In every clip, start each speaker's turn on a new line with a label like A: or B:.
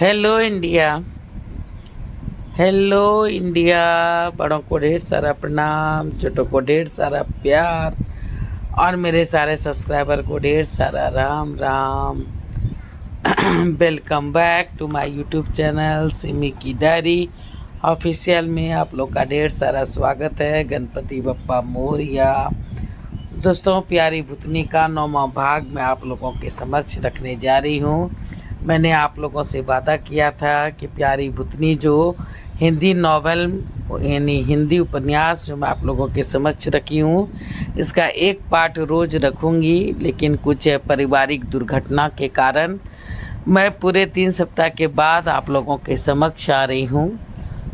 A: Hello India. Hello India. बड़ों को ढेर सारा प्रणाम, छोटों को ढेर सारा प्यार और मेरे सारे सब्सक्राइबर को ढेर सारा Ram Ram. Welcome back to my YouTube channel Simi की डायरी ऑफिशियल में आप लोग का ढेर सारा स्वागत है। गणपति बप्पा मोरया। दोस्तों, प्यारी भूतनी का 9वां भाग मैं आप लोगों के समक्ष रखने जा रही हूँ। मैंने आप लोगों से वादा किया था कि प्यारी भूतनी जो हिंदी नॉवेल यानी हिंदी उपन्यास जो मैं आप लोगों के समक्ष रखी हूँ, इसका एक पार्ट रोज़ रखूँगी, लेकिन कुछ पारिवारिक दुर्घटना के कारण मैं पूरे 3 सप्ताह के बाद आप लोगों के समक्ष आ रही हूँ।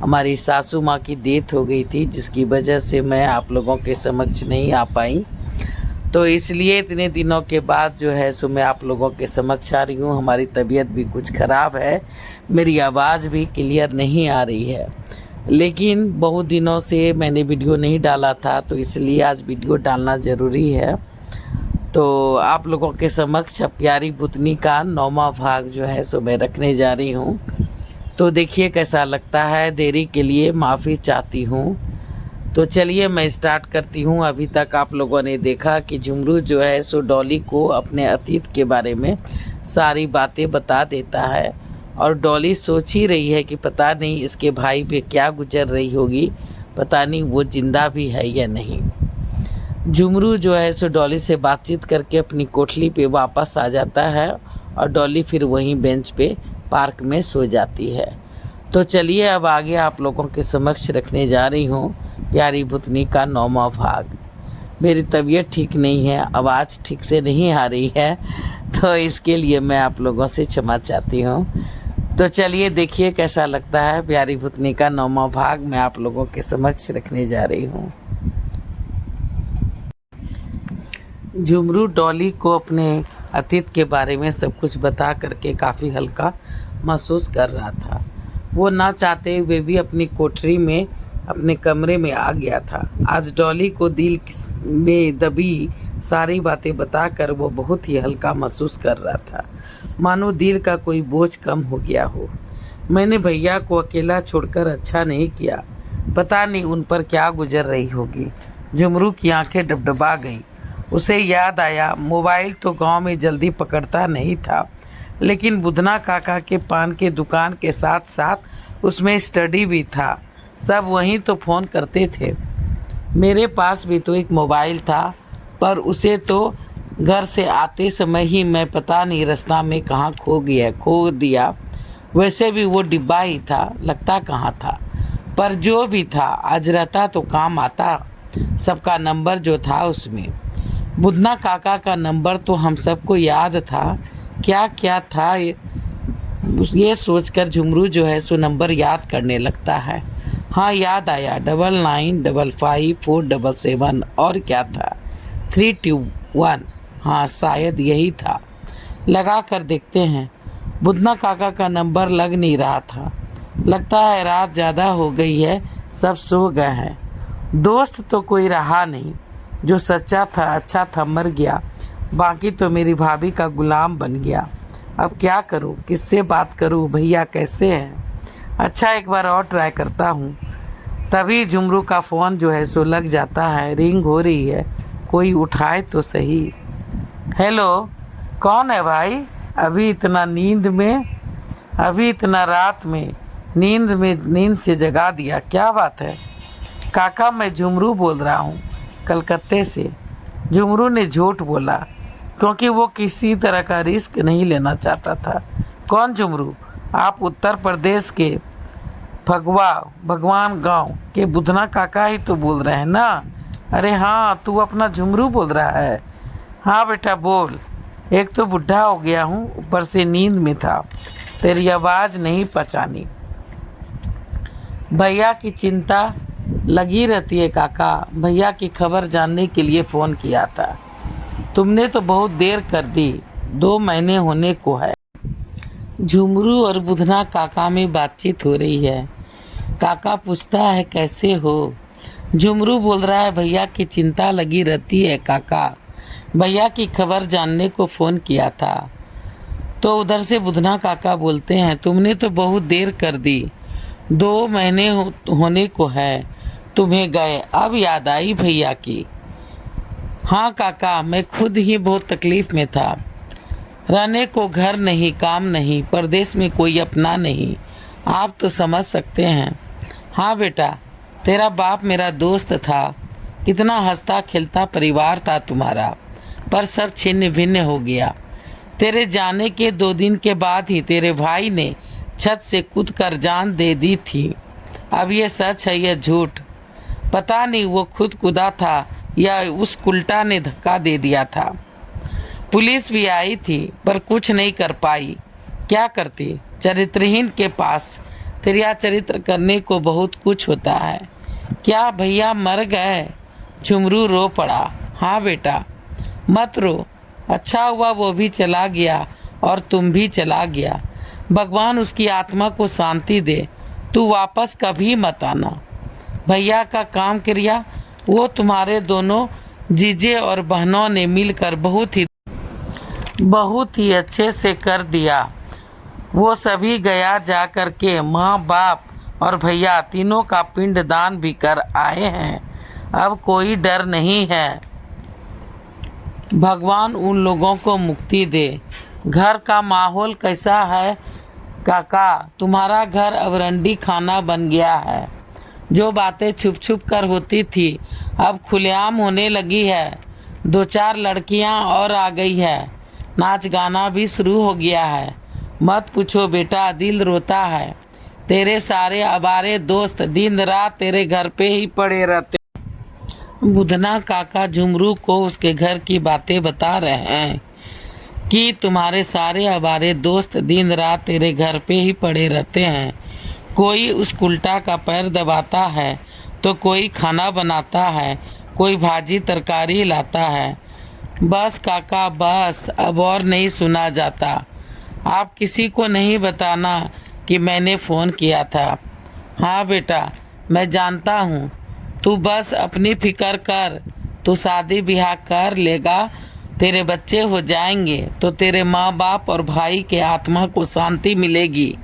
A: हमारी सासू माँ की डेथ हो गई थी, जिसकी वजह से मैं आप लोगों के समक्ष नहीं आ पाई। तो इसलिए इतने दिनों के बाद जो है सो मैं आप लोगों के समक्ष आ रही हूँ। हमारी तबीयत भी कुछ ख़राब है, मेरी आवाज़ भी क्लियर नहीं आ रही है, लेकिन बहुत दिनों से मैंने वीडियो नहीं डाला था, तो इसलिए आज वीडियो डालना ज़रूरी है। तो आप लोगों के समक्ष प्यारी भूतनी का 9वां भाग जो है सो मैं रखने जा रही हूँ। तो देखिए कैसा लगता है, देरी के लिए माफ़ी चाहती हूँ। तो चलिए मैं स्टार्ट करती हूँ। अभी तक आप लोगों ने देखा कि झुमरू जो है सो डॉली को अपने अतीत के बारे में सारी बातें बता देता है, और डॉली सोच ही रही है कि पता नहीं इसके भाई पे क्या गुजर रही होगी, पता नहीं वो जिंदा भी है या नहीं। झुमरू जो है सो डॉली से बातचीत करके अपनी कोठली पे वापस आ जाता है, और डॉली फिर वहीं बेंच पे पार्क में सो जाती है। तो चलिए अब आगे आप लोगों के समक्ष रखने जा रही हूँ प्यारी भूतनी का 9वां भाग। मेरी तबीयत ठीक नहीं है, आवाज़ ठीक से नहीं आ रही है, तो इसके लिए मैं आप लोगों से क्षमा चाहती हूँ। तो चलिए देखिए कैसा लगता है प्यारी भूतनी का 9वां भाग मैं आप लोगों के समक्ष रखने जा रही हूँ। झुमरू डॉली को अपने अतीत के बारे में सब कुछ बता करके काफ़ी हल्का महसूस कर रहा था। वो ना चाहते हुए भी अपनी कोठरी में अपने कमरे में आ गया था। आज डॉली को दिल में दबी सारी बातें बताकर वो बहुत ही हल्का महसूस कर रहा था, मानो दिल का कोई बोझ कम हो गया हो। मैंने भैया को अकेला छोड़कर अच्छा नहीं किया, पता नहीं उन पर क्या गुजर रही होगी। झुमरू की आंखें डबडबा गईं। उसे याद आया मोबाइल तो गांव में जल्दी पकड़ता नहीं था, लेकिन बुधना काका के पान के दुकान के साथ साथ उसमें स्टडी भी था। सब वहीं तो फ़ोन करते थे। मेरे पास भी तो एक मोबाइल था, पर उसे तो घर से आते समय ही मैं पता नहीं रास्ता में कहाँ खो दिया। वैसे भी वो डिब्बा ही था, लगता कहाँ था, पर जो भी था आज रहता तो काम आता। सबका नंबर जो था उसमें बुधना काका का नंबर तो हम सबको याद था। क्या क्या था ये सोचकर झुमरू जो है सो नंबर याद करने लगता है। हाँ, याद आया, 99555477 और क्या था 321। हाँ, शायद यही था। लगा कर देखते हैं। बुधना काका का नंबर लग नहीं रहा था। लगता है रात ज़्यादा हो गई है, सब सो गए हैं। दोस्त तो कोई रहा नहीं, जो सच्चा था अच्छा था मर गया, बाकी तो मेरी भाभी का गुलाम बन गया। अब क्या करूं, किससे बात करूं, भैया कैसे हैं? अच्छा, एक बार और ट्राई करता हूं। तभी झुमरू का फ़ोन जो है सो लग जाता है। रिंग हो रही है, कोई उठाए तो सही। हेलो, कौन है भाई? अभी इतना नींद में, अभी इतना रात में नींद से जगा दिया, क्या बात है? काका, मैं झुमरू बोल रहा हूँ, कलकत्ते से। झुमरू ने झूठ बोला, क्योंकि वो किसी तरह का रिस्क नहीं लेना चाहता था। कौन झुमरू? आप उत्तर प्रदेश के भगवान गांव के बुधना काका ही तो बोल रहे हैं ना? अरे हाँ, तू अपना झुमरू बोल रहा है? हाँ बेटा बोल। एक तो बुढ़ा हो गया हूँ, ऊपर से नींद में था, तेरी आवाज़ नहीं पहचानी। भैया की चिंता लगी रहती है काका, भैया की खबर जानने के लिए फ़ोन किया था। तुमने तो बहुत देर कर दी, 2 महीने होने को है। झुमरू और बुधना काका में बातचीत हो रही है। काका पूछता है कैसे हो? झुमरू बोल रहा है भैया की चिंता लगी रहती है काका, भैया की खबर जानने को फ़ोन किया था। तो उधर से बुधना काका बोलते हैं, तुमने तो बहुत देर कर दी, 2 महीने होने को है तुम्हें गए, अब याद आई भैया की। हाँ काका, मैं खुद ही बहुत तकलीफ में था। रहने को घर नहीं, काम नहीं, परदेश में कोई अपना नहीं, आप तो समझ सकते हैं। हाँ बेटा, तेरा बाप मेरा दोस्त था, कितना हंसता खेलता परिवार था तुम्हारा, पर सब छिन्न भिन्न हो गया। तेरे जाने के 2 दिन के बाद ही तेरे भाई ने छत से कूद कर जान दे दी थी। अब ये सच है या झूठ पता नहीं, वो खुद कूदा था या उस उल्टा ने धक्का दे दिया था। पुलिस भी आई थी पर कुछ नहीं कर पाई, क्या करती, चरित्रहीन के पास तेरा चरित्र करने को बहुत कुछ होता है। क्या भैया मर गए? झुमरू रो पड़ा। हाँ बेटा, मत रो, अच्छा हुआ वो भी चला गया और तुम भी चला गया, भगवान उसकी आत्मा को शांति दे, तू वापस कभी मत आना। भैया का काम क्रिया वो तुम्हारे दोनों जीजे और बहनों ने मिलकर बहुत ही अच्छे से कर दिया। वो सभी गया जा कर के माँ बाप और भैया तीनों का पिंड दान भी कर आए हैं। अब कोई डर नहीं है, भगवान उन लोगों को मुक्ति दे। घर का माहौल कैसा है काका? तुम्हारा घर अब रंडी खाना बन गया है। जो बातें छुप छुप कर होती थी अब खुलेआम होने लगी है। 2-4 लड़कियां और आ गई है, नाच गाना भी शुरू हो गया है। मत पूछो बेटा, दिल रोता है। तेरे सारे अबारे दोस्त दिन रात तेरे घर पे ही पड़े रहते। बुधना काका झुमरू को उसके घर की बातें बता रहे हैं कि तुम्हारे सारे अबारे दोस्त दिन रात तेरे घर पे ही पड़े रहते हैं। कोई उस उल्टा का पैर दबाता है तो कोई खाना बनाता है, कोई भाजी तरकारी लाता है। बस काका बस, अब और नहीं सुना जाता। आप किसी को नहीं बताना कि मैंने फ़ोन किया था। हाँ बेटा, मैं जानता हूँ, तू बस अपनी फिक्र कर, तू शादी ब्याह कर लेगा, तेरे बच्चे हो जाएंगे तो तेरे माँ बाप और भाई के आत्मा को शांति मिलेगी,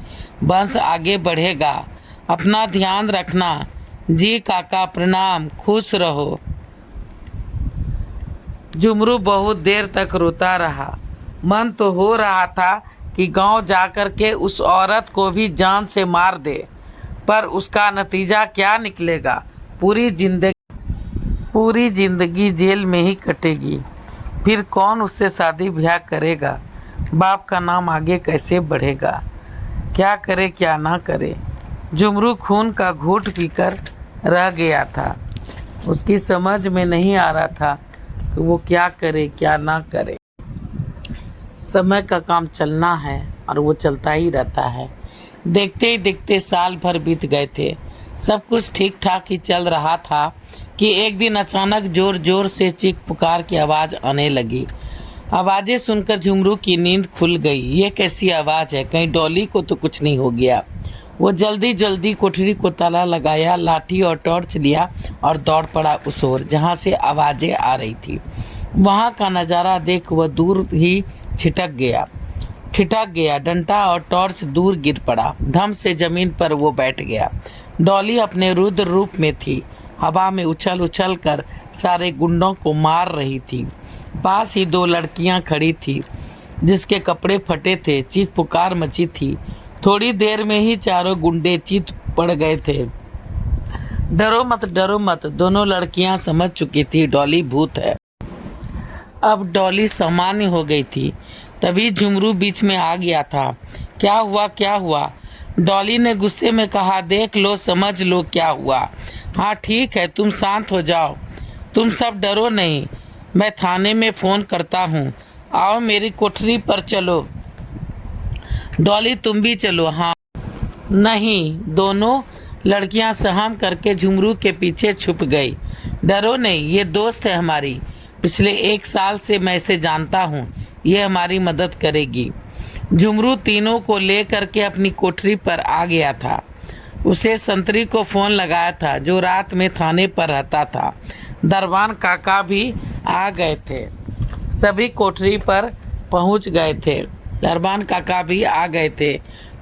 A: वंश आगे बढ़ेगा। अपना ध्यान रखना। जी काका प्रणाम, खुश रहो। झुमरू बहुत देर तक रोता रहा। मन तो हो रहा था कि गांव जाकर के उस औरत को भी जान से मार दे, पर उसका नतीजा क्या निकलेगा? पूरी जिंदगी जेल में ही कटेगी। फिर कौन उससे शादी ब्याह करेगा? बाप का नाम आगे कैसे बढ़ेगा? क्या करे क्या ना करे। झुमरू खून का घूंट पीकर रह गया था। उसकी समझ में नहीं आ रहा था कि वो क्या करे क्या ना करे। समय का काम चलना है और वो चलता ही रहता है। देखते ही देखते साल भर बीत गए थे। सब कुछ ठीक ठाक ही चल रहा था कि एक दिन अचानक जोर जोर से चीख पुकार की आवाज़ आने लगी। आवाज़ें सुनकर झुमरू की नींद खुल गई। ये कैसी आवाज़ है? कहीं डॉली को तो कुछ नहीं हो गया? वो जल्दी जल्दी कोठरी को ताला लगाया, लाठी और टॉर्च लिया और दौड़ पड़ा उस ओर जहाँ से आवाज़ें आ रही थी। वहाँ का नज़ारा देख वह दूर ही ठिठक गया। डंडा और टॉर्च दूर गिर पड़ा। धम से जमीन पर वो बैठ गया। डॉली अपने रुद्र रूप में थी, हवा में उछल उछल कर सारे गुंडों को मार रही थी। पास ही 2 लड़कियां खड़ी थी जिसके कपड़े फटे थे। चीख पुकार मची थी। थोड़ी देर में ही चारों गुंडे चित पड़ गए थे। डरो मत, दोनों लड़कियां समझ चुकी थी डॉली भूत है। अब डॉली सामान्य हो गई थी। तभी झुमरू बीच में आ गया था। क्या हुआ? डॉली ने गुस्से में कहा, देख लो, समझ लो क्या हुआ। हाँ ठीक है, तुम शांत हो जाओ, तुम सब डरो नहीं, मैं थाने में फ़ोन करता हूँ। आओ मेरी कोठरी पर चलो। डॉली तुम भी चलो। हाँ नहीं, दोनों लड़कियां सहम करके झुमरू के पीछे छुप गई। डरो नहीं, ये दोस्त है हमारी, पिछले 1 साल से मैं इसे जानता हूँ, ये हमारी मदद करेगी। झुमरू तीनों को ले करके अपनी कोठरी पर आ गया था। उसे संतरी को फ़ोन लगाया था जो रात में थाने पर रहता था। दरबान काका भी आ गए थे। सभी कोठरी पर पहुंच गए थे। अरमान काका भी आ गए थे।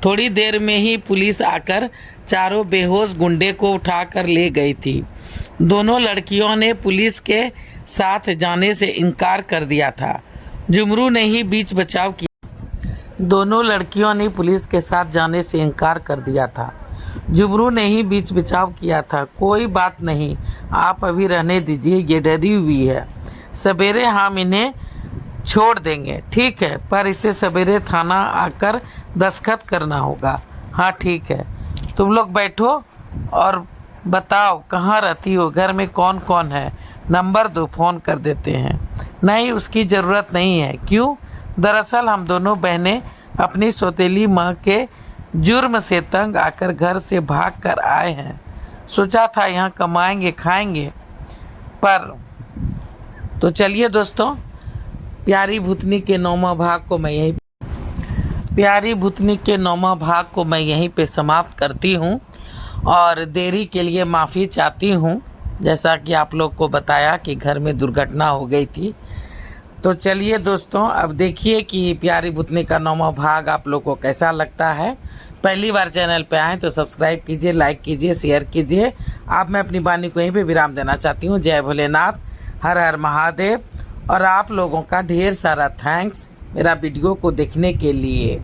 A: थोड़ी देर में ही पुलिस आकर चारों बेहोश गुंडे को उठाकर ले गई थी। दोनों लड़कियों ने पुलिस के साथ जाने से इनकार कर दिया था। जुमरू ने ही बीच बचाव किया। दोनों लड़कियों ने पुलिस के साथ जाने से इनकार कर दिया था। जुमरू ने ही बीच बचाव किया था। कोई बात नहीं, आप अभी रहने दीजिए, ये डरी हुई है। सवेरे हम इन्हें छोड़ देंगे, ठीक है, पर इसे सवेरे थाना आकर दस्तखत करना होगा। हाँ ठीक है, तुम लोग बैठो और बताओ कहाँ रहती हो, घर में कौन कौन है, नंबर दो, फ़ोन कर देते हैं। नहीं, उसकी ज़रूरत नहीं है। क्यों? दरअसल हम दोनों बहनें अपनी सौतेली माँ के जुर्म से तंग आकर घर से भाग कर आए हैं। सोचा था यहाँ कमाएंगे खाएंगे, पर तो चलिए दोस्तों, प्यारी भूतनी के 9वां भाग को मैं यहीं पे समाप्त करती हूँ और देरी के लिए माफ़ी चाहती हूँ। जैसा कि आप लोग को बताया कि घर में दुर्घटना हो गई थी। तो चलिए दोस्तों, अब देखिए कि प्यारी भूतनी का 9वां भाग आप लोग को कैसा लगता है। पहली बार चैनल पे आएँ तो सब्सक्राइब कीजिए, लाइक कीजिए, शेयर कीजिए। अब मैं अपनी वाणी को यहीं पे विराम देना चाहती हूँ। जय भोलेनाथ, हर हर महादेव। और आप लोगों का ढेर सारा थैंक्स मेरा वीडियो को देखने के लिए।